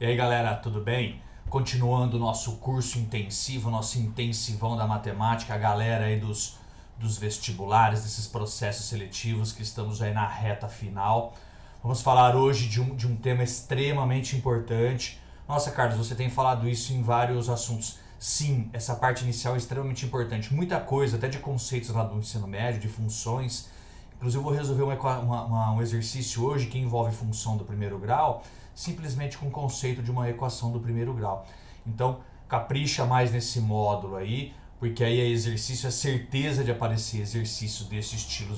E aí galera, tudo bem? Continuando o nosso curso intensivo, nosso intensivão da matemática, a galera aí dos vestibulares, desses processos seletivos que estamos aí na reta final. Vamos falar hoje de um tema extremamente importante. Nossa, Carlos, você tem falado isso em vários assuntos. Sim, essa parte inicial é extremamente importante. Muita coisa, até de conceitos lá do ensino médio, de funções. Inclusive eu vou resolver um exercício hoje que envolve função do primeiro grau, simplesmente com o conceito de uma equação do primeiro grau. Então, capricha mais nesse módulo aí, porque aí é exercício, é certeza de aparecer exercício desse estilo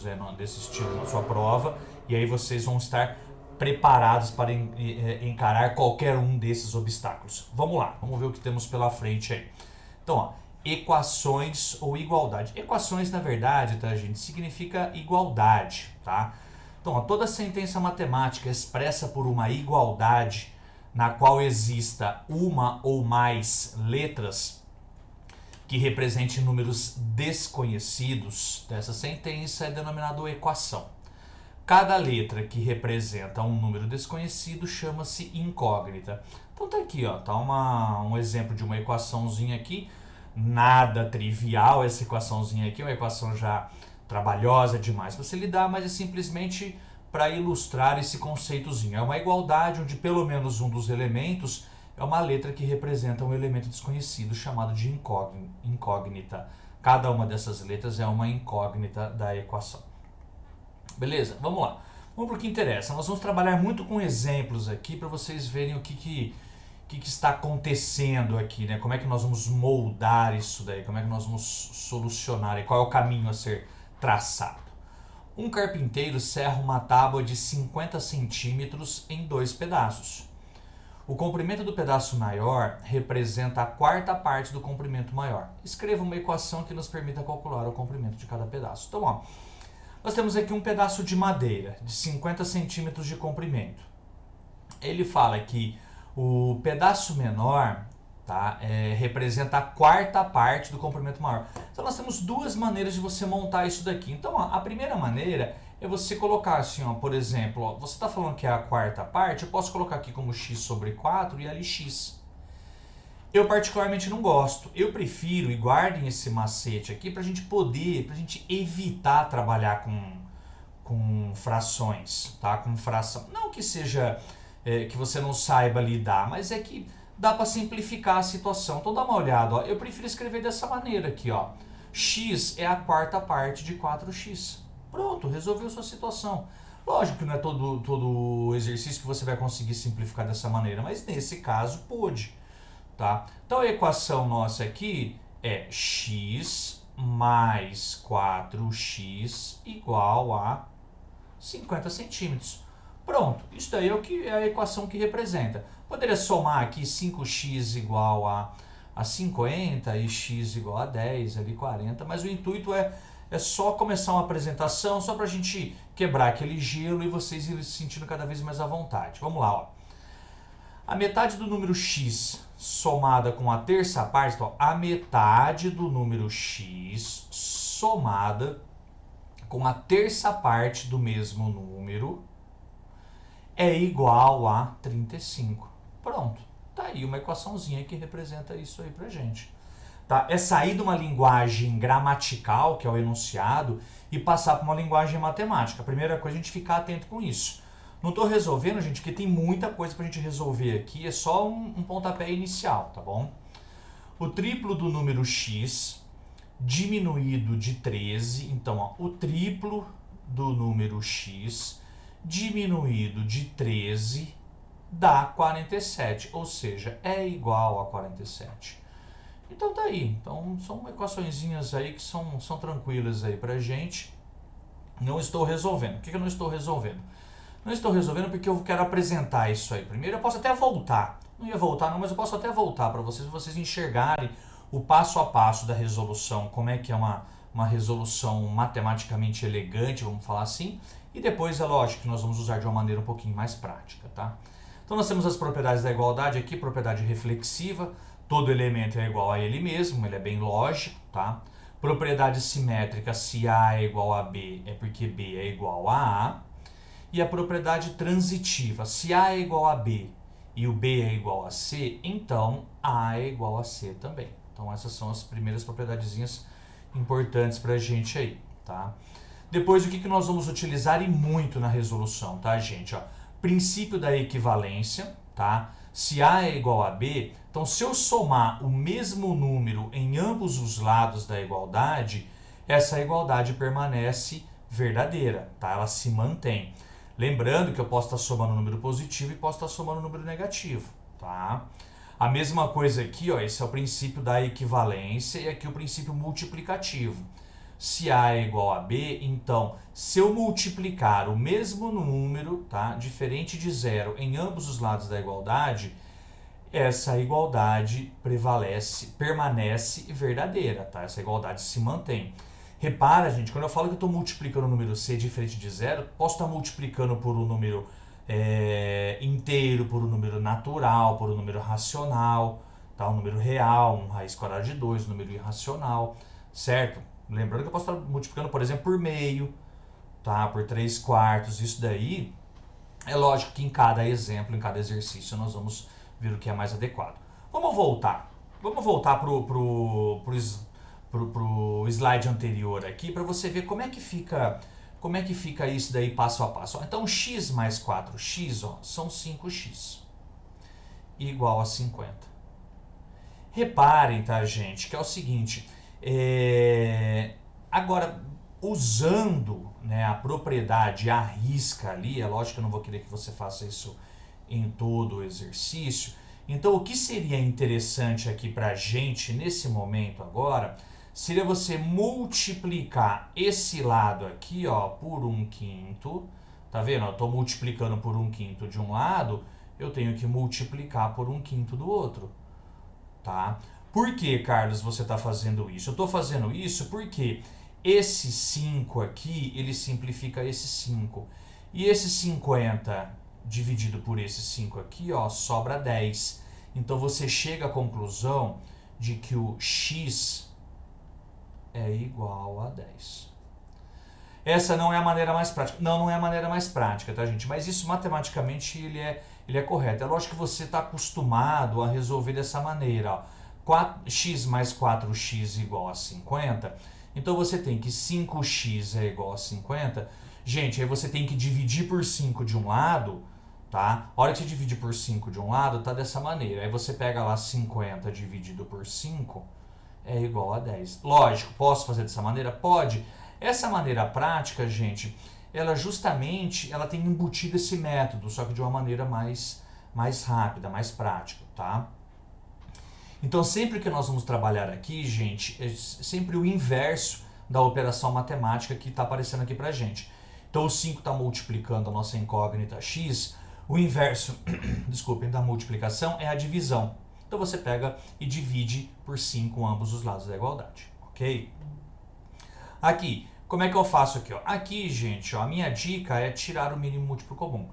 na sua prova, e aí vocês vão estar preparados para encarar qualquer um desses obstáculos. Vamos lá, vamos ver o que temos pela frente aí. Então, ó, equações ou igualdade. Equações, na verdade, tá, gente, significa igualdade, tá? Então, ó, toda sentença matemática expressa por uma igualdade na qual exista uma ou mais letras que representem números desconhecidos dessa sentença é denominada equação. Cada letra que representa um número desconhecido chama-se incógnita. Então tá aqui, ó, tá um exemplo de uma equaçãozinha aqui, nada trivial essa equaçãozinha aqui, uma equação já trabalhosa demais para se lidar, mas é simplesmente para ilustrar esse conceitozinho. É uma igualdade onde pelo menos um dos elementos é uma letra que representa um elemento desconhecido chamado de incógnita. Cada uma dessas letras é uma incógnita da equação. Beleza? Vamos lá. Vamos para o que interessa. Nós vamos trabalhar muito com exemplos aqui para vocês verem o que está acontecendo aqui, né? Como é que nós vamos moldar isso daí, como é que nós vamos solucionar e qual é o caminho a ser traçado. Um carpinteiro serra uma tábua de 50 centímetros em 2 pedaços. O comprimento do pedaço maior representa a quarta parte do comprimento maior. Escreva uma equação que nos permita calcular o comprimento de cada pedaço. Então, ó, nós temos aqui um pedaço de madeira de 50 centímetros de comprimento. Ele fala que o pedaço menor, tá, representa a quarta parte do comprimento maior. Então nós temos duas maneiras de você montar isso daqui. Então ó, a primeira maneira é você colocar assim, ó, por exemplo, ó, você está falando que é a quarta parte, eu posso colocar aqui como x sobre 4 e lx. Eu particularmente não gosto. Eu prefiro, e guardem esse macete aqui para a gente poder, para a gente evitar trabalhar com frações, tá? Com fração. Não que seja que você não saiba lidar, mas é que dá para simplificar a situação. Então dá uma olhada, ó. Eu prefiro escrever dessa maneira aqui, ó. X é a quarta parte de 4x. Pronto, resolveu sua situação. Lógico que não é todo exercício que você vai conseguir simplificar dessa maneira, mas nesse caso pode. Tá? Então a equação nossa aqui é x mais 4x igual a 50 centímetros. Pronto, isso daí é a equação que representa. Poderia somar aqui 5x igual a 50 e x igual a 10, ali 40, mas o intuito é só começar uma apresentação, só para a gente quebrar aquele gelo e vocês irem se sentindo cada vez mais à vontade. Vamos lá, ó. A metade do número x somada com a terça parte, então, a metade do número x somada com a terça parte do mesmo número é igual a 35. Pronto, tá aí uma equaçãozinha que representa isso aí pra gente. Tá? É sair de uma linguagem gramatical, que é o enunciado, e passar para uma linguagem matemática. A primeira coisa é a gente ficar atento com isso. Não estou resolvendo, gente, porque tem muita coisa para a gente resolver aqui, é só um pontapé inicial, tá bom? O triplo do número x diminuído de 13, então ó, o triplo do número x diminuído de 13 dá 47, ou seja, é igual a 47. Então tá aí, então são equaçõezinhas aí que são tranquilas aí pra gente. Não estou resolvendo. Por que eu não estou resolvendo? Não estou resolvendo porque eu quero apresentar isso aí. Primeiro eu posso até voltar. Não ia voltar não, mas eu posso até voltar para vocês enxergarem o passo a passo da resolução. Como é que é uma resolução matematicamente elegante, vamos falar assim. E depois é lógico que nós vamos usar de uma maneira um pouquinho mais prática, tá? Então nós temos as propriedades da igualdade aqui, propriedade reflexiva. Todo elemento é igual a ele mesmo, ele é bem lógico, tá? Propriedade simétrica, se A é igual a B, é porque B é igual a A. E a propriedade transitiva, se A é igual a B e o B é igual a C, então A é igual a C também. Então essas são as primeiras propriedadezinhas importantes para a gente aí, tá? Depois, o que nós vamos utilizar e muito na resolução, tá, gente? Ó, princípio da equivalência, tá? Se A é igual a B, então se eu somar o mesmo número em ambos os lados da igualdade, essa igualdade permanece verdadeira, tá? Ela se mantém. Lembrando que eu posso estar somando um número positivo e posso estar somando um número negativo, tá? A mesma coisa aqui, ó, esse é o princípio da equivalência e aqui o princípio multiplicativo. Se A é igual a B, então, se eu multiplicar o mesmo número, tá, diferente de zero, em ambos os lados da igualdade, essa igualdade permanece verdadeira, tá? Essa igualdade se mantém. Repara, gente, quando eu falo que eu estou multiplicando o número C diferente de zero, posso estar multiplicando por um número inteiro, por um número natural, por um número racional, tá? Um número real, um raiz quadrada de 2, um número irracional, certo? Lembrando que eu posso estar multiplicando, por exemplo, por meio, tá? Por 3/4. Isso daí é lógico que em cada exemplo, em cada exercício, nós vamos ver o que é mais adequado. Vamos voltar. Vamos voltar pro slide anterior aqui para você ver como é que fica isso daí passo a passo. Então, x mais 4x, ó, são 5x, igual a 50. Reparem, tá, gente, que é o seguinte, agora, usando, né, a propriedade à risca ali, é lógico que eu não vou querer que você faça isso em todo o exercício, então o que seria interessante aqui pra gente, nesse momento agora, seria você multiplicar esse lado aqui, ó, por 1/5, tá vendo? Eu tô multiplicando por 1/5 de um lado, eu tenho que multiplicar por 1/5 do outro. Tá? Por que, Carlos, você está fazendo isso? Eu estou fazendo isso porque esse 5 aqui, ele simplifica esse 5. E esse 50 dividido por esse 5 aqui, ó, sobra 10. Então você chega à conclusão de que o x é igual a 10. Essa não é a maneira mais prática. Não é a maneira mais prática, tá, gente? Mas isso matematicamente ele é correto. É lógico que você está acostumado a resolver dessa maneira, ó. X mais 4x igual a 50. Então você tem que 5x é igual a 50. Gente, aí você tem que dividir por 5 de um lado, tá? A hora que você divide por 5 de um lado, tá dessa maneira. Aí você pega lá 50 dividido por 5 é igual a 10. Lógico, posso fazer dessa maneira? Pode. Essa maneira prática, gente, ela justamente ela tem embutido esse método, só que de uma maneira mais rápida, mais prática, tá? Então, sempre que nós vamos trabalhar aqui, gente, é sempre o inverso da operação matemática que está aparecendo aqui pra gente. Então, o 5 está multiplicando a nossa incógnita x, o inverso, desculpem, da multiplicação é a divisão. Então, você pega e divide por 5 ambos os lados da igualdade, ok? Aqui, como é que eu faço aqui? Ó? Aqui, gente, ó, a minha dica é tirar o mínimo múltiplo comum.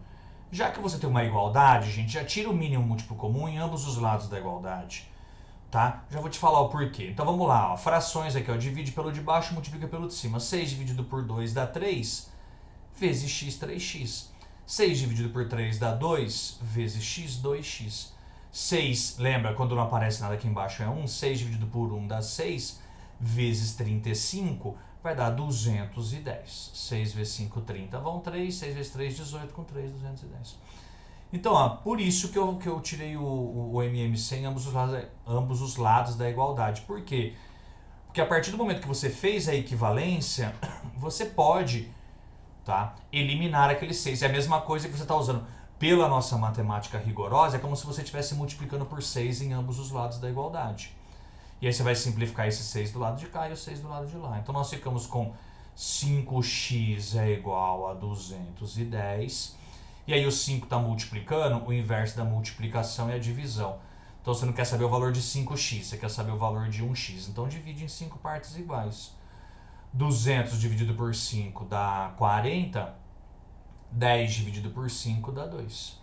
Já que você tem uma igualdade, gente, já tira o mínimo múltiplo comum em ambos os lados da igualdade. Tá? Já vou te falar o porquê. Então vamos lá, ó. Frações aqui, ó, divide pelo de baixo, multiplica pelo de cima. 6 dividido por 2 dá 3, vezes x, 3x. 6 dividido por 3 dá 2, vezes x, 2x. 6, lembra, quando não aparece nada aqui embaixo é 1, 6 dividido por 1 dá 6, vezes 35, vai dar 210. 6 vezes 5, 30, vão 3, 6 vezes 3, 18, com 3, 210. Então, ó, por isso que eu tirei o MMC em ambos os lados da igualdade. Por quê? Porque a partir do momento que você fez a equivalência, você pode, tá, eliminar aquele 6. É a mesma coisa que você está usando pela nossa matemática rigorosa, é como se você estivesse multiplicando por 6 em ambos os lados da igualdade. E aí você vai simplificar esse 6 do lado de cá e o 6 do lado de lá. Então nós ficamos com 5x é igual a 210. E aí o 5 está multiplicando, o inverso da multiplicação é a divisão. Então você não quer saber o valor de 5x, você quer saber o valor de 1x. Então divide em 5 partes iguais. 200 dividido por 5 dá 40. 10 dividido por 5 dá 2.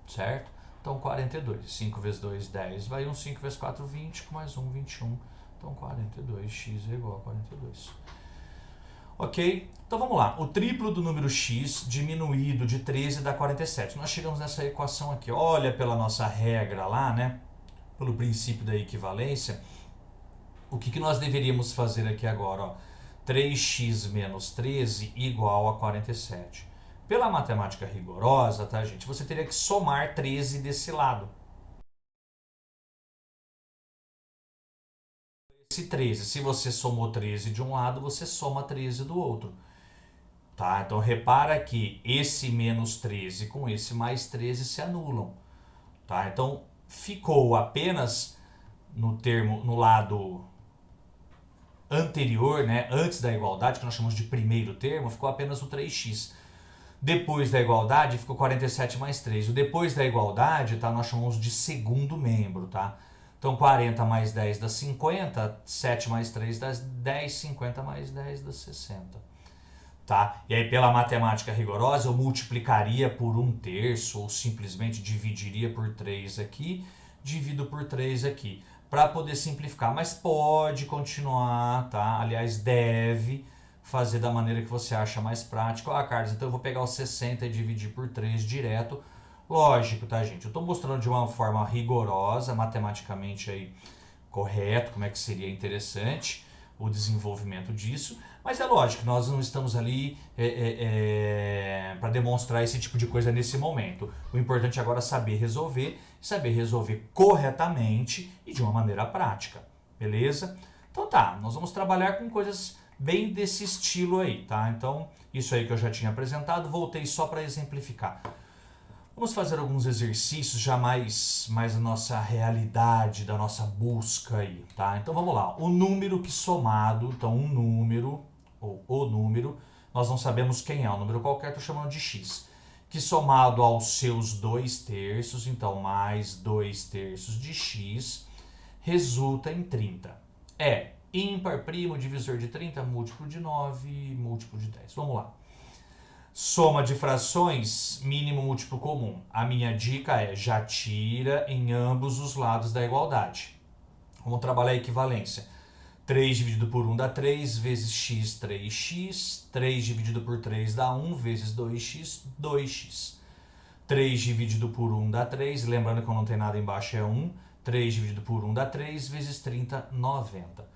Certo? Então 42. 5 vezes 2, 10. Vai 1, 5 vezes 4, 20. Com mais 1, 21. Então 42. X é igual a 42. Ok? Então vamos lá. O triplo do número x diminuído de 13 dá 47. Nós chegamos nessa equação aqui. Olha pela nossa regra lá, né? Pelo princípio da equivalência. O que nós deveríamos fazer aqui agora? Ó? 3x menos 13 igual a 47. Pela matemática rigorosa, tá, gente? Você teria que somar 13 desse lado. Esse 13, se você somou 13 de um lado, você soma 13 do outro. Tá? Então repara que esse menos 13 com esse mais 13 se anulam. Tá? Então ficou apenas no lado anterior, né, antes da igualdade, que nós chamamos de primeiro termo, ficou apenas o 3x. Depois da igualdade ficou 47 mais 3. O depois da igualdade, tá, nós chamamos de segundo membro. Tá? Então 40 mais 10 dá 50, 7 mais 3 dá 10, 50 mais 10 dá 60. Tá? E aí pela matemática rigorosa eu multiplicaria por 1/3 ou simplesmente dividiria por 3 aqui, divido por 3 aqui, para poder simplificar, mas pode continuar, tá? Aliás, deve fazer da maneira que você acha mais prática. Ah, Carlos, então eu vou pegar os 60 e dividir por 3 direto. Lógico, tá, gente? Eu estou mostrando de uma forma rigorosa, matematicamente aí correto, como é que seria interessante o desenvolvimento disso, mas é lógico, nós não estamos ali para demonstrar esse tipo de coisa nesse momento. O importante agora é saber resolver corretamente e de uma maneira prática, beleza? Então tá, nós vamos trabalhar com coisas bem desse estilo aí, tá? Então, isso aí que eu já tinha apresentado, voltei só para exemplificar. Vamos fazer alguns exercícios já mais a nossa realidade, da nossa busca aí, tá? Então vamos lá. O número que somado, então um número, ou o número, nós não sabemos quem é, o número qualquer, estou chamando de x. Que somado aos seus 2/3, então mais 2/3 de x, resulta em 30. É ímpar, primo, divisor de 30, múltiplo de 9, múltiplo de 10. Vamos lá. Soma de frações, mínimo múltiplo comum. A minha dica é já tira em ambos os lados da igualdade. Vamos trabalhar a equivalência. 3 dividido por 1 dá 3, vezes x, 3x. 3 dividido por 3 dá 1, vezes 2x, 2x. 3 dividido por 1 dá 3, lembrando que eu não tenho nada embaixo é 1. 3 dividido por 1 dá 3, vezes 30, 90.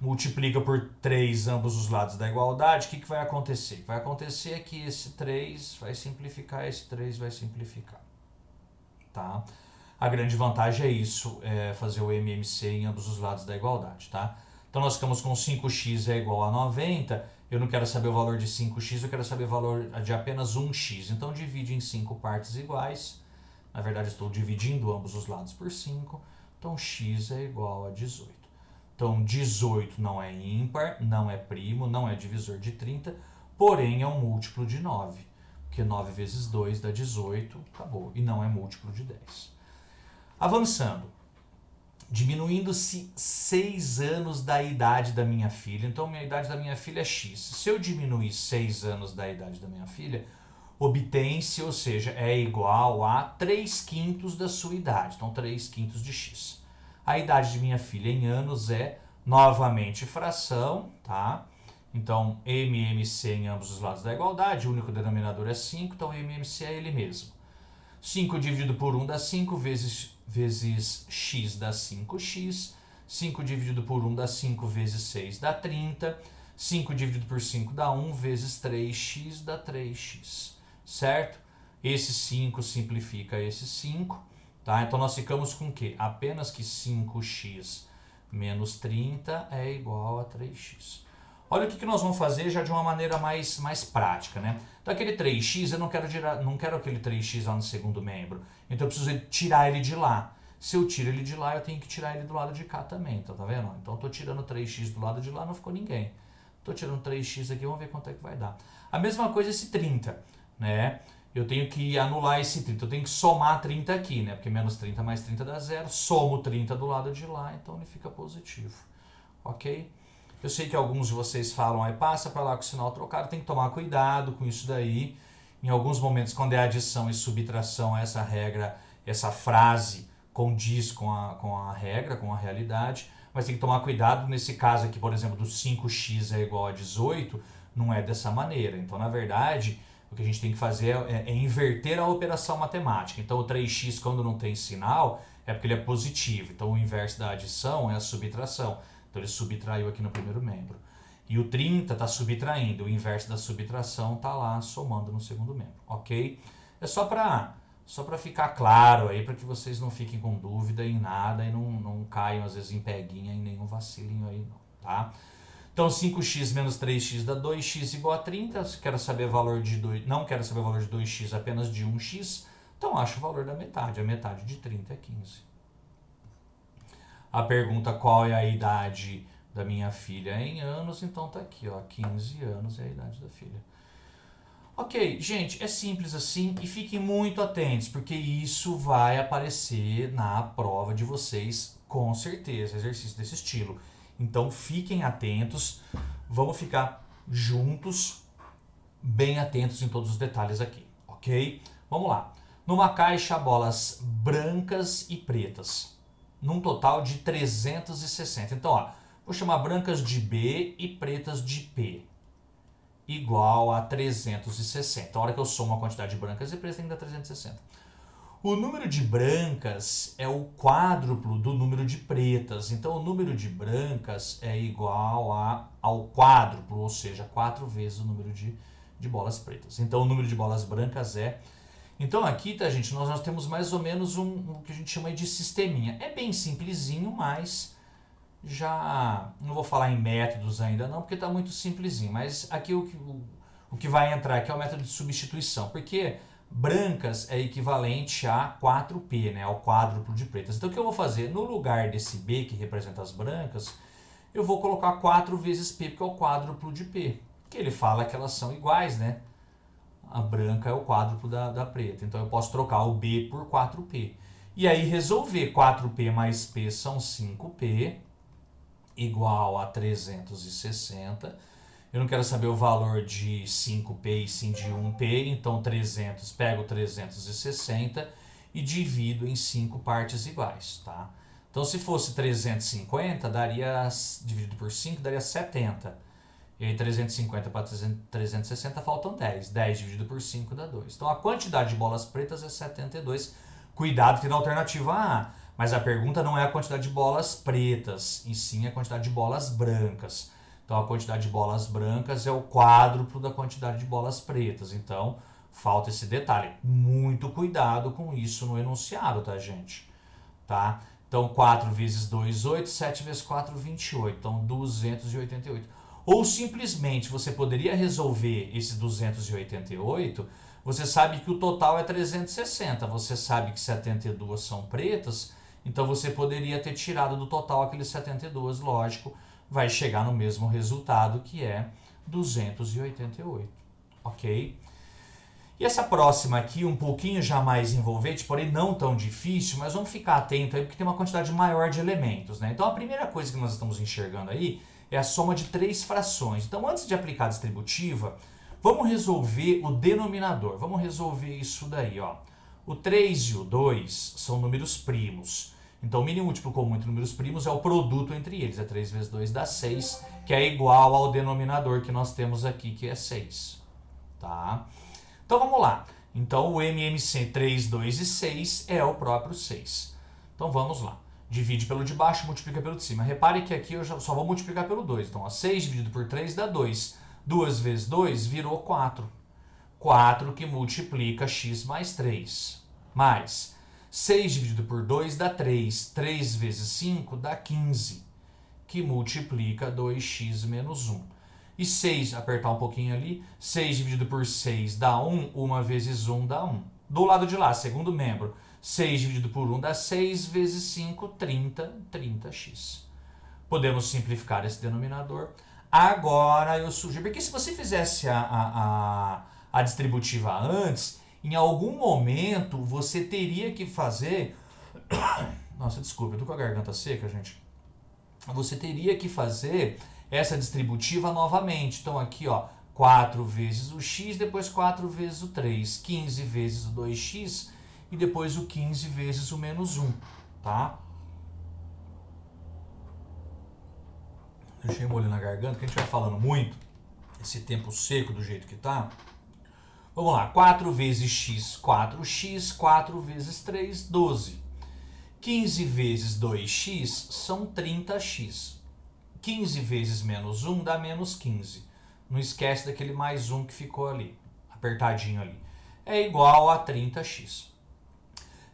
Multiplica por 3 ambos os lados da igualdade, o que vai acontecer? O que vai acontecer é que esse 3 vai simplificar, esse 3 vai simplificar. Tá? A grande vantagem é isso, é fazer o MMC em ambos os lados da igualdade. Tá? Então nós ficamos com 5x é igual a 90, eu não quero saber o valor de 5x, eu quero saber o valor de apenas 1x. Então divide em 5 partes iguais, na verdade estou dividindo ambos os lados por 5, então x é igual a 18. Então, 18 não é ímpar, não é primo, não é divisor de 30, porém é um múltiplo de 9. Porque 9 vezes 2 dá 18, acabou. E não é múltiplo de 10. Avançando. Diminuindo-se 6 anos da idade da minha filha. Então, a idade da minha filha é x. Se eu diminuir 6 anos da idade da minha filha, obtém-se, ou seja, é igual a 3/5 da sua idade. Então, 3/5 de x. A idade de minha filha em anos é, novamente, fração, tá? Então, MMC em ambos os lados da igualdade, o único denominador é 5, então MMC é ele mesmo. 5 dividido por 1 dá 5, vezes x dá 5x. 5 dividido por 1 dá 5, vezes 6 dá 30. 5 dividido por 5 dá 1, vezes 3x dá 3x. Certo? Esse 5 simplifica esse 5. Tá? Então nós ficamos com o quê? Apenas que 5x menos 30 é igual a 3x. Olha o que nós vamos fazer já de uma maneira mais prática, né? Então aquele 3x, eu não quero aquele 3x lá no segundo membro. Então eu preciso tirar ele de lá. Se eu tiro ele de lá, eu tenho que tirar ele do lado de cá também, então, tá vendo? Então eu estou tirando 3x do lado de lá, não ficou ninguém. Estou tirando 3x aqui, vamos ver quanto é que vai dar. A mesma coisa esse 30, né? Eu tenho que anular esse 30, eu tenho que somar 30 aqui, né? Porque menos 30 mais 30 dá 0, somo 30 do lado de lá, então ele fica positivo, ok? Eu sei que alguns de vocês falam, aí passa para lá com o sinal trocado, tem que tomar cuidado com isso daí. Em alguns momentos, quando é adição e subtração, essa regra, essa frase condiz com a regra, com a realidade, mas tem que tomar cuidado nesse caso aqui, por exemplo, do 5x é igual a 18, não é dessa maneira. Então, na verdade, o que a gente tem que fazer é inverter a operação matemática. Então, o 3x, quando não tem sinal, é porque ele é positivo. Então, o inverso da adição é a subtração. Então, ele subtraiu aqui no primeiro membro. E o 30 está subtraindo. O inverso da subtração está lá somando no segundo membro. Ok? É só para ficar claro aí, para que vocês não fiquem com dúvida em nada e não caiam, às vezes, em peguinha, em nenhum vacilinho aí, não. Tá? Então, 5x menos 3x dá 2x igual a 30. Se quero saber o valor de 2, não quero saber o valor de 2x, apenas de 1x. Então, acho o valor da metade. A metade de 30 é 15. A pergunta qual é a idade da minha filha em anos, então tá aqui, ó, 15 anos é a idade da filha. Ok, gente, é simples assim e fiquem muito atentos, porque isso vai aparecer na prova de vocês, com certeza, exercício desse estilo. Então fiquem atentos, vamos ficar juntos, bem atentos em todos os detalhes aqui, ok? Vamos lá. Numa caixa, bolas brancas e pretas, num total de 360. Então, ó, vou chamar brancas de B e pretas de P, igual a 360. A hora que eu somo a quantidade de brancas e pretas, tem que dar 360. O número de brancas é o quádruplo do número de pretas. Então, o número de brancas é igual ao quádruplo, ou seja, 4 vezes o número de bolas pretas. Então, o número de bolas brancas é... Então, aqui, tá, gente, nós temos mais ou menos o que a gente chama de sisteminha. É bem simplesinho, mas já não vou falar em métodos ainda não, porque está muito simplesinho. Mas aqui o que vai entrar aqui é o método de substituição, porque brancas é equivalente a 4P, né, ao quádruplo de pretas. Então, o que eu vou fazer? No lugar desse B, que representa as brancas, eu vou colocar 4 vezes P, porque é o quádruplo de P. Que ele fala que elas são iguais, né? A branca é o quádruplo da preta. Então, eu posso trocar o B por 4P. E aí, resolver 4P mais P são 5P, igual a 360. Eu não quero saber o valor de 5P e sim de 1P, então 300, pego 360 e divido em 5 partes iguais, tá? Então, se fosse 350, daria, dividido por 5, daria 70. E aí 350 para 360 faltam 10. 10 dividido por 5 dá 2. Então, a quantidade de bolas pretas é 72. Cuidado que na alternativa A. Mas a pergunta não é a quantidade de bolas pretas, e sim a quantidade de bolas brancas. Então, a quantidade de bolas brancas é o quádruplo da quantidade de bolas pretas. Então, falta esse detalhe. Muito cuidado com isso no enunciado, tá, gente? Tá? Então, 4 vezes 2, 8. 7 vezes 4, 28. Então, 288. Ou, simplesmente, você poderia resolver esse 288... Você sabe que o total é 360. Você sabe que 72 são pretas. Então, você poderia ter tirado do total aqueles 72, lógico, vai chegar no mesmo resultado, que é 288, ok? E essa próxima aqui, um pouquinho já mais envolvente, porém não tão difícil, mas vamos ficar atento aí, porque tem uma quantidade maior de elementos, né? Então, a primeira coisa que nós estamos enxergando aí é a soma de 3 frações. Então, antes de aplicar a distributiva, vamos resolver o denominador. Vamos resolver isso daí, ó. O 3 e o 2 são números primos. Então, o mínimo múltiplo comum entre números primos é o produto entre eles. É 3 vezes 2 dá 6, que é igual ao denominador que nós temos aqui, que é 6. Tá? Então, vamos lá. Então, o MMC 3, 2 e 6 é o próprio 6. Então, vamos lá. Divide pelo de baixo, multiplica pelo de cima. Repare que aqui eu só vou multiplicar pelo 2. Então, ó, 6 dividido por 3 dá 2. 2 vezes 2 virou 4. 4 que multiplica x mais 3. Mais 6 dividido por 2 dá 3. 3 vezes 5 dá 15. Que multiplica 2x menos 1. E 6, apertar um pouquinho ali. 6 dividido por 6 dá 1. 1 vezes 1 dá 1. Do lado de lá, segundo membro. 6 dividido por 1 dá 6 vezes 5, 30. 30x. Podemos simplificar esse denominador. Agora eu sugiro, porque se você fizesse a distributiva antes, em algum momento você teria que fazer... Nossa, desculpa, eu tô com a garganta seca, gente. Você teria que fazer essa distributiva novamente. Então aqui, ó, 4 vezes o x, depois 4 vezes o 3, 15 vezes o 2x e depois o 15 vezes o menos 1, tá? Deixei molho na garganta, que a gente vai falando muito. esse tempo seco do jeito que está. Vamos lá, 4 vezes x, 4x, 4 vezes 3, 12. 15 vezes 2x são 30x. 15 vezes menos 1 dá menos 15. Não esquece daquele mais 1 que ficou ali, apertadinho ali. É igual a 30x.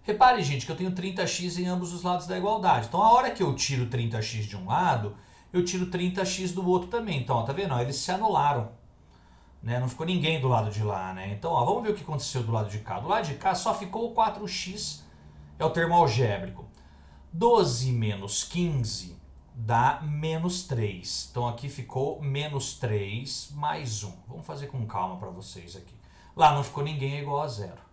Repare, gente, que eu tenho 30x em ambos os lados da igualdade. Então, a hora que eu tiro 30x de um lado, eu tiro 30x do outro também. Então, ó, tá vendo? Ó, eles se anularam. Né? Não ficou ninguém do lado de lá. Né? Então, ó, vamos ver o que aconteceu do lado de cá. Do lado de cá só ficou o 4x, é o termo algébrico. 12 menos 15 dá menos 3. Então, aqui ficou menos 3 mais 1. Vamos fazer com calma para vocês aqui. Lá não ficou ninguém, é igual a zero.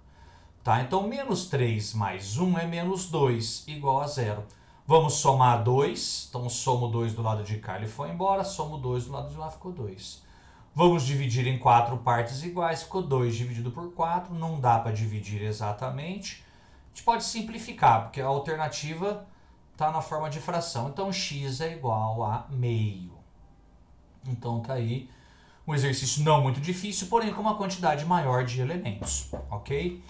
Tá? Então, menos 3 mais 1 é menos 2, igual a zero. Vamos somar 2. Então, somo 2 do lado de cá, ele foi embora. Somo 2 do lado de lá, ficou 2. Vamos dividir em 4 partes iguais. Ficou 2 dividido por 4. Não dá para dividir exatamente. A gente pode simplificar, porque a alternativa está na forma de fração. Então, x é igual a meio. Então, tá aí um exercício não muito difícil, porém com uma quantidade maior de elementos, ok?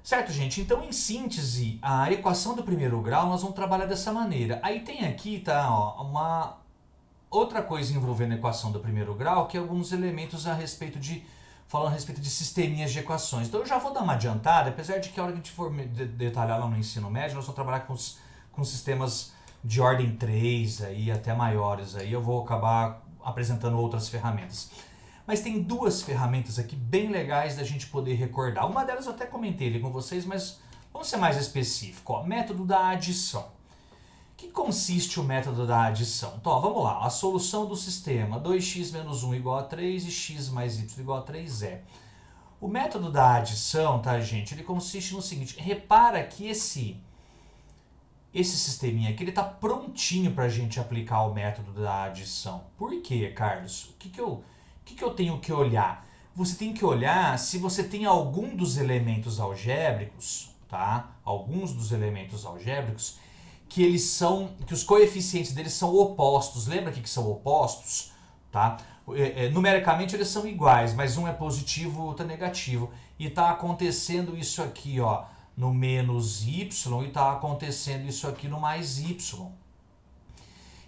Certo, gente? Então, em síntese, a equação do primeiro grau nós vamos trabalhar dessa maneira. Aí tem aqui, tá, ó, uma outra coisa envolvendo a equação do primeiro grau, que é alguns elementos falando a respeito de sisteminhas de equações. Então, eu já vou dar uma adiantada, apesar de que a hora que a gente for detalhar lá no ensino médio, nós vamos trabalhar com sistemas de ordem 3, aí, até maiores. Aí eu vou acabar apresentando outras ferramentas. Mas tem duas ferramentas aqui bem legais da gente poder recordar. Uma delas eu até comentei ali com vocês, mas vamos ser mais específico. Ó, método da adição. O que consiste o método da adição? Então, ó, vamos lá. A solução do sistema 2x menos 1 igual a 3 e x mais y igual a 3 é. O método da adição, tá, gente? Ele consiste no seguinte. Repara que esse sisteminha aqui, ele está prontinho para a gente aplicar o método da adição. Por quê, Carlos? O que eu tenho que olhar? Você tem que olhar se você tem algum dos elementos algébricos, tá? Alguns dos elementos algébricos que os coeficientes deles são opostos. Lembra que são opostos? Tá? Numericamente eles são iguais, mas um é positivo, o outro é negativo. E está acontecendo isso aqui, ó, no menos y, e está acontecendo isso aqui no mais y.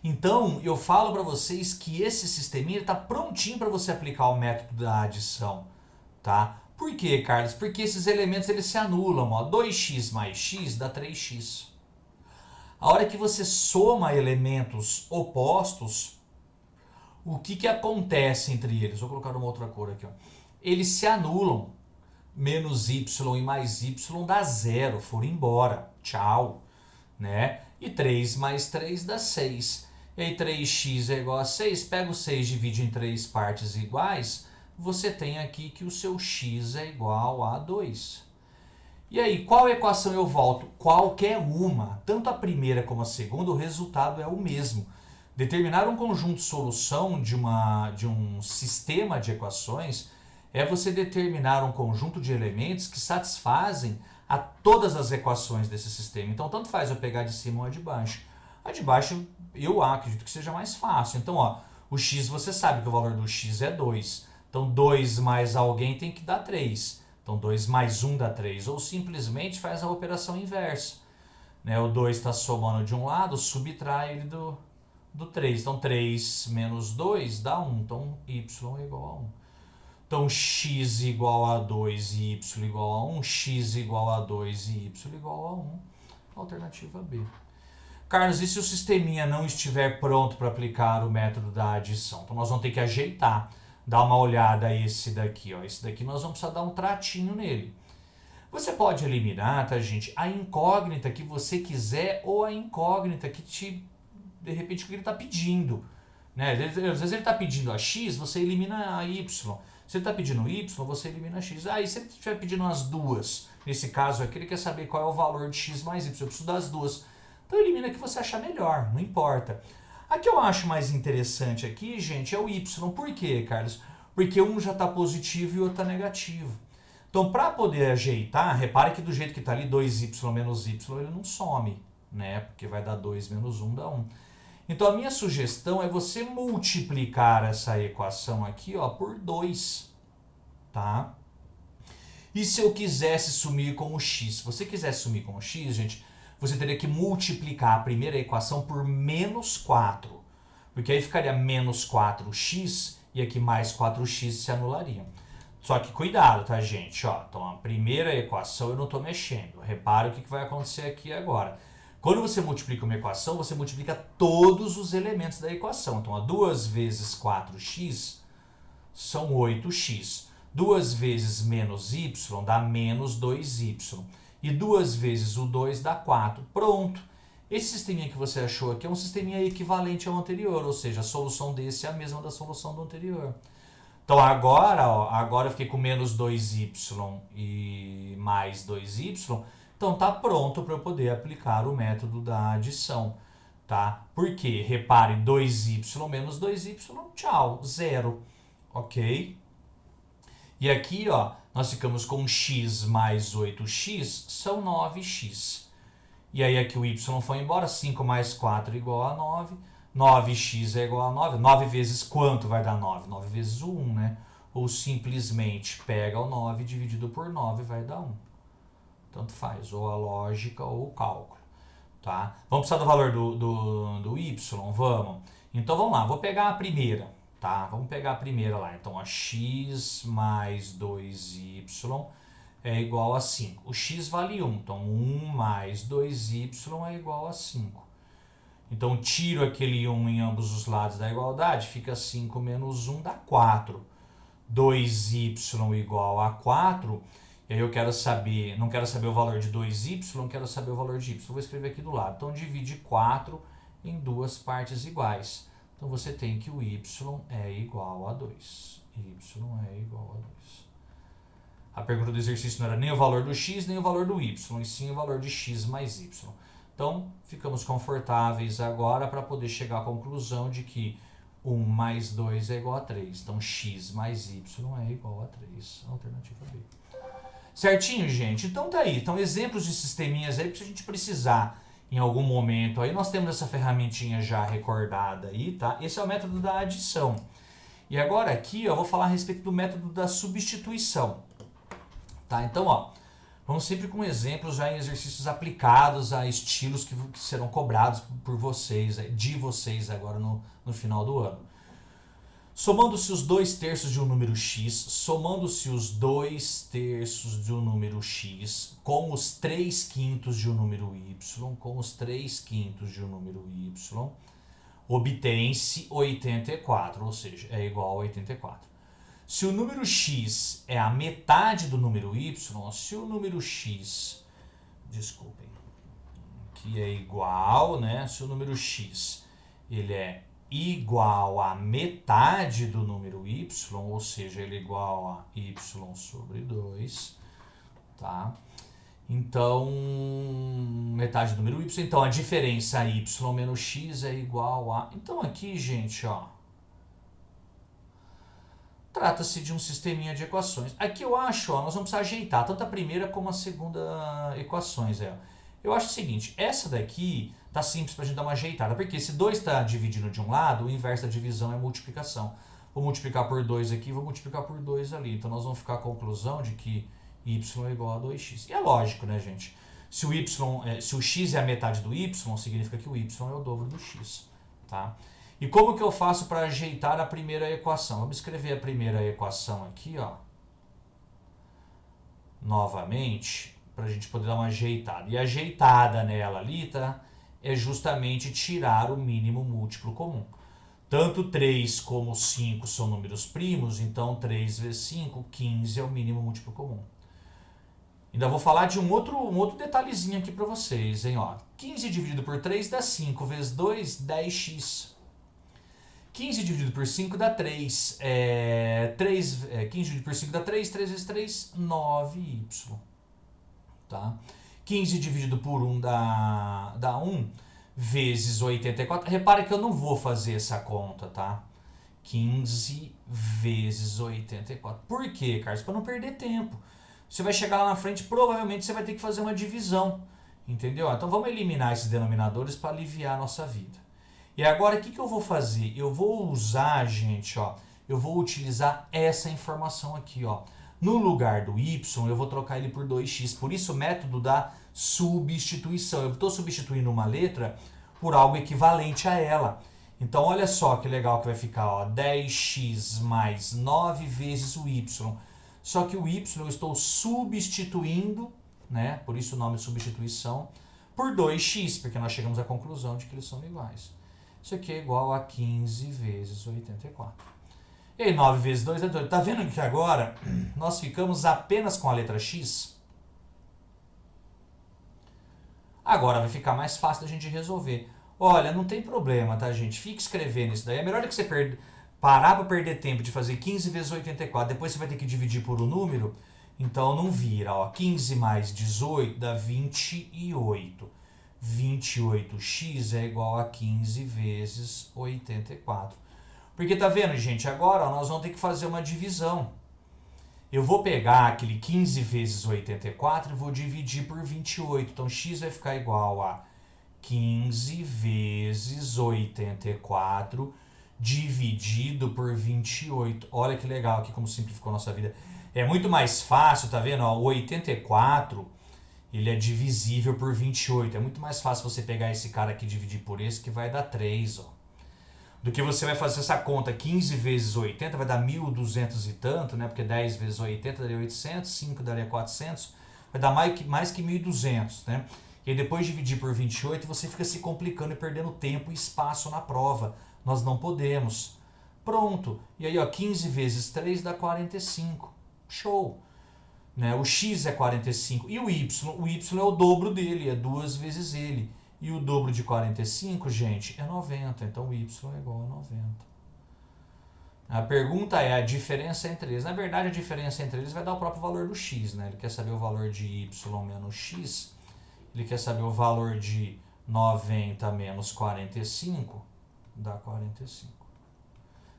Então, eu falo para vocês que esse sisteminha está prontinho para você aplicar o método da adição. Tá? Por quê, Carlos? Porque esses elementos eles se anulam. Ó. 2x mais x dá 3x. A hora que você soma elementos opostos, o que acontece entre eles? Vou colocar uma outra cor aqui. Ó. Eles se anulam. Menos y e mais y dá zero, foram embora, tchau, né? E 3 mais 3 dá 6. E aí 3x é igual a 6, pega o 6 e divide em 3 partes iguais, você tem aqui que o seu x é igual a 2. E aí, qual equação eu volto? Qualquer uma, tanto a primeira como a segunda, o resultado é o mesmo. Determinar um conjunto de solução de um sistema de equações é você determinar um conjunto de elementos que satisfazem a todas as equações desse sistema. Então, tanto faz eu pegar de cima ou a de baixo. A de baixo, eu acredito que seja mais fácil. Então, ó, o x, você sabe que o valor do x é 2. Então, 2 mais alguém tem que dar 3. Então, 2 mais 1 dá 3. Ou simplesmente faz a operação inversa. Né? O 2 está somando de um lado, subtrai ele do 3. Então, 3 menos 2 dá 1. Então, y é igual a 1. Então, x igual a 2 e y igual a 1, x igual a 2 e y igual a 1. Alternativa B. Carlos, e se o sisteminha não estiver pronto para aplicar o método da adição? Então, nós vamos ter que ajeitar. Dar uma olhada a esse daqui. Ó. Esse daqui nós vamos precisar dar um tratinho nele. Você pode eliminar, tá, gente, a incógnita que você quiser ou a incógnita que de repente, que ele está pedindo. Né? Às vezes ele está pedindo a x, você elimina a y. Se ele está pedindo y, você elimina x. E se ele estiver pedindo as duas, nesse caso aqui, ele quer saber qual é o valor de x mais y. Eu preciso das duas. Então elimina o que você achar melhor, não importa. A que eu acho mais interessante aqui, gente, é o y. Por quê, Carlos? Porque um já está positivo e o outro está negativo. Então, para poder ajeitar, repare que do jeito que está ali, 2y menos y, ele não some, né? Porque vai dar 2 menos 1 dá 1. Então a minha sugestão é você multiplicar essa equação aqui, ó, por 2, tá? E se eu quisesse sumir com o x? Se você quisesse sumir com o x, gente, você teria que multiplicar a primeira equação por menos 4. Porque aí ficaria menos 4x e aqui mais 4x se anulariam. Só que cuidado, tá, gente? Ó, então a primeira equação eu não estou mexendo. Repara o que vai acontecer aqui agora. Quando você multiplica uma equação, você multiplica todos os elementos da equação. Então, 2 vezes 4x são 8x. 2 vezes menos y dá menos 2y. E 2 vezes o 2 dá 4. Pronto. Esse sisteminha que você achou aqui é um sisteminha equivalente ao anterior, ou seja, a solução desse é a mesma da solução do anterior. Então agora, ó, agora eu fiquei com menos 2y e mais 2y. Então tá pronto para eu poder aplicar o método da adição. Tá? Por quê? Repare, 2y menos 2y, tchau, zero. Ok? E aqui, ó, nós ficamos com x mais 8x, são 9x. E aí aqui o y foi embora, 5 mais 4 é igual a 9. 9x é igual a 9. 9 vezes quanto vai dar 9? 9 vezes o 1, né? Ou simplesmente pega o 9 dividido por 9 vai dar 1. Tanto faz, ou a lógica ou o cálculo. Tá? Vamos precisar do valor do y? Vamos. Então vamos lá, vou pegar a primeira. Tá? Vamos pegar a primeira lá. Então, x mais 2y é igual a 5. O x vale 1, então 1 mais 2y é igual a 5. Então, tiro aquele 1 em ambos os lados da igualdade, fica 5 menos 1 dá 4. 2y igual a 4, e aí eu quero saber, não quero saber o valor de 2y, quero saber o valor de y. Vou escrever aqui do lado. Então, divide 4 em duas partes iguais. Então, você tem que o y é igual a 2. Y é igual a 2. A pergunta do exercício não era nem o valor do x, nem o valor do y, e sim o valor de x mais y. Então, ficamos confortáveis agora para poder chegar à conclusão de que 1 mais 2 é igual a 3. Então, x mais y é igual a 3. Alternativa B. Certinho, gente? Então, tá aí. Então, exemplos de sisteminhas aí, para a gente precisar em algum momento. Aí nós temos essa ferramentinha já recordada aí, tá? Esse é o método da adição. E agora aqui, ó, eu vou falar a respeito do método da substituição. Tá? Então, ó, vamos sempre com exemplos já em exercícios aplicados a estilos que serão cobrados por vocês, de vocês agora no final do ano. Somando-se os 2/3 de um número x, somando-se os 2/3 de um número x com os 3/5 de um número y, com os 3/5 de um número y, obtém-se 84, ou seja, é igual a 84. Se o número x é a metade do número y, se o número x, desculpem, que é igual, né? Se o número x ele é igual a metade do número y, ou seja, ele é igual a y sobre 2, tá? Então, metade do número y, então a diferença y menos x é igual a... Então aqui, gente, ó, trata-se de um sisteminha de equações. Aqui eu acho, ó, nós vamos precisar ajeitar tanto a primeira como a segunda equações. Eu acho o seguinte, essa daqui tá simples para a gente dar uma ajeitada, porque se 2 está dividindo de um lado, o inverso da divisão é multiplicação. Vou multiplicar por 2 aqui, vou multiplicar por 2 ali. Então nós vamos ficar com a conclusão de que y é igual a 2x. E é lógico, né, gente? Se o x é a metade do y, significa que o y é o dobro do x. Tá? E como que eu faço para ajeitar a primeira equação? Vamos escrever a primeira equação aqui, ó, novamente, para a gente poder dar uma ajeitada. E a ajeitada nela ali, tá, é justamente tirar o mínimo múltiplo comum. Tanto 3 como 5 são números primos, então 3 vezes 5, 15 é o mínimo múltiplo comum. Ainda vou falar de um outro detalhezinho aqui para vocês, hein, ó. 15 dividido por 3 dá 5, vezes 2, 10x. 15 dividido por 5 dá 3. 15 dividido por 5 dá 3, 3 vezes 3, 9y. Tá? 15 dividido por 1 dá 1, vezes 84. Repare que eu não vou fazer essa conta, tá? 15 vezes 84. Por quê, Carlos? Para não perder tempo. Você vai chegar lá na frente, provavelmente você vai ter que fazer uma divisão. Entendeu? Então vamos eliminar esses denominadores para aliviar a nossa vida. E agora o que eu vou fazer? Eu vou usar, gente, ó, eu vou utilizar essa informação aqui, ó. No lugar do y, eu vou trocar ele por 2x. Por isso o método da substituição. Eu estou substituindo uma letra por algo equivalente a ela. Então olha só que legal que vai ficar, ó, 10x mais 9 vezes o y. Só que o y eu estou substituindo, né? Por isso o nome substituição, por 2x, porque nós chegamos à conclusão de que eles são iguais. Isso aqui é igual a 15 vezes 84. E aí 9 vezes 2 é 2. Tá vendo que agora nós ficamos apenas com a letra x? Agora vai ficar mais fácil da gente resolver. Olha, não tem problema, tá, gente? Fique escrevendo isso daí. É melhor que você parar para perder tempo de fazer 15 vezes 84. Depois você vai ter que dividir por um número. Então não vira, ó. 15 mais 18 dá 28. 28x é igual a 15 vezes 84. Porque tá vendo, gente? Agora ó, nós vamos ter que fazer uma divisão. Eu vou pegar aquele 15 vezes 84 e vou dividir por 28. Então x vai ficar igual a 15 vezes 84 dividido por 28. Olha que legal aqui como simplificou a nossa vida. É muito mais fácil, tá vendo? Ó, o 84, ele é divisível por 28. É muito mais fácil você pegar esse cara aqui e dividir por esse, que vai dar 3, ó. Do que você vai fazer essa conta 15 vezes 80, vai dar 1.200 e tanto, né? Porque 10 vezes 80 daria 800, 5 daria 400, vai dar mais que 1.200, né? E aí depois de dividir por 28, você fica se complicando e perdendo tempo e espaço na prova. Nós não podemos. Pronto. E aí, ó, 15 vezes 3 dá 45. Show. Né? O x é 45. E o y é o dobro dele, é 2 vezes ele. E o dobro de 45, gente, é 90. Então o y é igual a 90. A pergunta é a diferença entre eles. Na verdade, a diferença entre eles vai dar o próprio valor do x, né? Ele quer saber o valor de y menos x. Ele quer saber o valor de 90 menos 45, dá 45.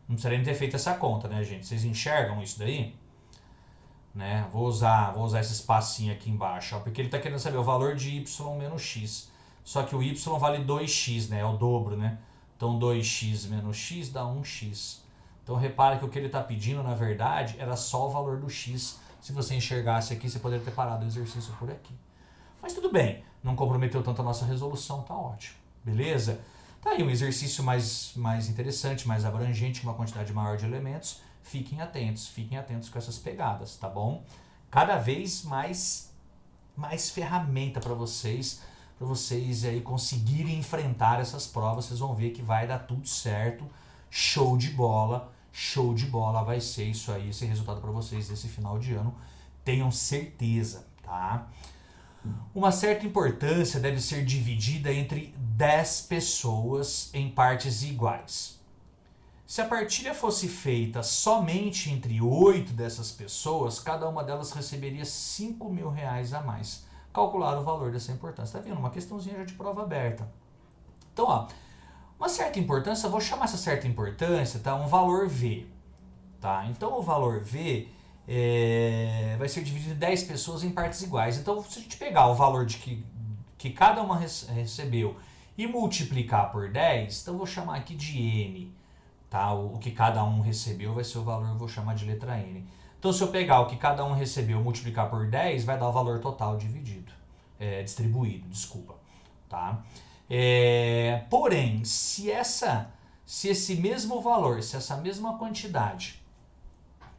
Não precisaria ter feito essa conta, né, gente? Vocês enxergam isso daí? Né? Vou usar esse espacinho aqui embaixo, ó, porque ele está querendo saber o valor de y menos x. Só que o y vale 2x, né? É o dobro, né? Então 2x menos x dá 1x. Então repara que o que ele está pedindo, na verdade, era só o valor do x. Se você enxergasse aqui, você poderia ter parado o exercício por aqui. Mas tudo bem, não comprometeu tanto a nossa resolução, tá ótimo. Beleza? Tá aí um exercício mais interessante, mais abrangente, uma quantidade maior de elementos. Fiquem atentos com essas pegadas, tá bom? Cada vez mais ferramenta para vocês aí conseguirem enfrentar essas provas. Vocês vão ver que vai dar tudo certo. Show de bola vai ser isso aí, esse resultado para vocês desse final de ano. Tenham certeza, tá? Uma certa importância deve ser dividida entre 10 pessoas em partes iguais. Se a partilha fosse feita somente entre 8 dessas pessoas, cada uma delas receberia R$5.000 a mais. Calcular o valor dessa importância. Tá vendo? Uma questãozinha já de prova aberta. Então, ó, uma certa importância, eu vou chamar essa certa importância, tá? Um valor V. Tá? Então, o valor V vai ser dividido em 10 pessoas em partes iguais. Então, se a gente pegar o valor de que cada uma recebeu e multiplicar por 10, então eu vou chamar aqui de N. Tá? O que cada um recebeu vai ser o valor, eu vou chamar de letra N. Então, se eu pegar o que cada um recebeu e multiplicar por 10, vai dar o valor total distribuído, desculpa. Tá? Porém, se esse mesmo valor, se essa mesma quantidade,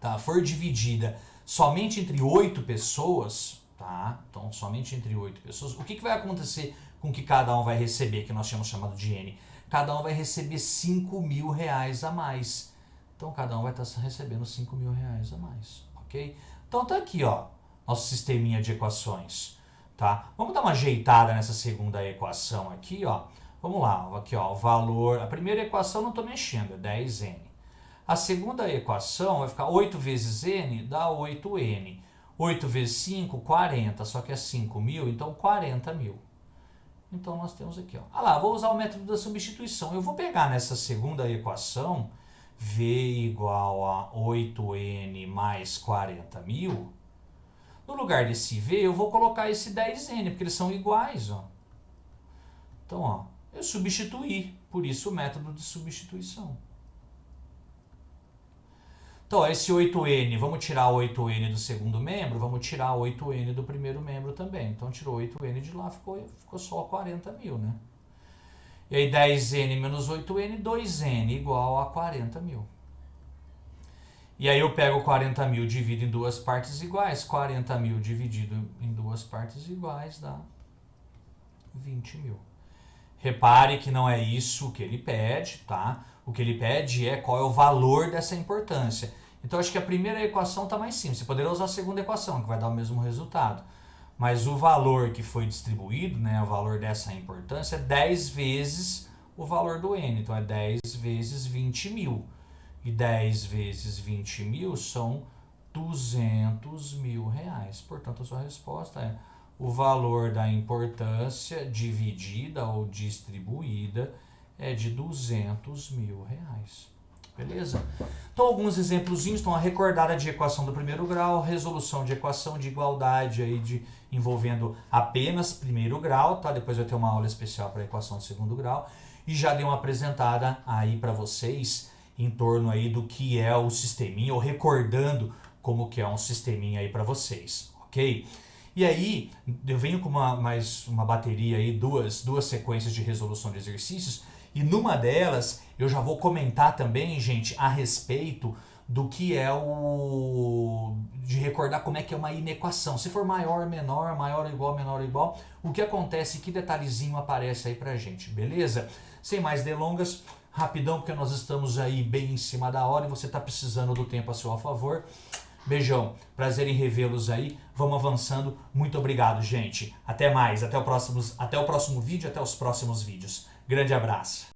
tá, for dividida somente entre 8 pessoas, tá? Então, somente entre 8 pessoas, o que vai acontecer com que cada um vai receber, que nós tínhamos chamado de N? Cada um vai receber R$5.000 a mais. Então, cada um vai estar recebendo R$5.000 a mais, ok? Então, tá aqui, ó, nosso sisteminha de equações, tá? Vamos dar uma ajeitada nessa segunda equação aqui, ó. Vamos lá, aqui, ó, o valor... A primeira equação não estou mexendo, é 10N. A segunda equação vai ficar 8 vezes N dá 8N. 8 vezes 5, 40, só que é 5.000, então 40.000. Então, nós temos aqui, ó. Ah lá, vou usar o método da substituição. Eu vou pegar nessa segunda equação... V igual a 8N mais 40.000. No lugar desse V, eu vou colocar esse 10N, porque eles são iguais, ó. Então, ó, eu substituí, por isso o método de substituição. Então, esse 8N, vamos tirar o 8N do segundo membro, vamos tirar o 8N do primeiro membro também. Então, tirou 8N de lá, ficou só 40 mil, né? E aí, 10N menos 8N, 2N igual a 40 mil. E aí, eu pego 40 mil, divido em duas partes iguais. 40 mil dividido em duas partes iguais dá 20 mil. Repare que não é isso que ele pede, tá? O que ele pede é qual é o valor dessa importância. Então, acho que a primeira equação está mais simples. Você poderia usar a segunda equação, que vai dar o mesmo resultado. Mas o valor que foi distribuído, né, o valor dessa importância, é 10 vezes o valor do N. Então, é 10 vezes 20 mil. E 10 vezes 20 mil são 200 mil reais. Portanto, a sua resposta é o valor da importância dividida ou distribuída é de 200 mil reais. Beleza? Então, alguns exemplozinhos estão a recordada de equação do primeiro grau, resolução de equação de igualdade aí envolvendo apenas primeiro grau, tá? Depois vai ter uma aula especial para a equação de segundo grau. E já dei uma apresentada aí para vocês em torno aí do que é o sisteminha, ou recordando como que é um sisteminha aí para vocês, ok? E aí, eu venho com mais uma bateria aí, duas sequências de resolução de exercícios, e numa delas eu já vou comentar também, gente, a respeito do que é de recordar como é que é uma inequação. Se for maior, menor, maior ou igual, menor ou igual, o que acontece, que detalhezinho aparece aí pra gente, beleza? Sem mais delongas, rapidão, porque nós estamos aí bem em cima da hora e você tá precisando do tempo a seu favor. Beijão, prazer em revê-los aí, vamos avançando, muito obrigado, gente. Até mais, até o próximo vídeo, até os próximos vídeos. Grande abraço.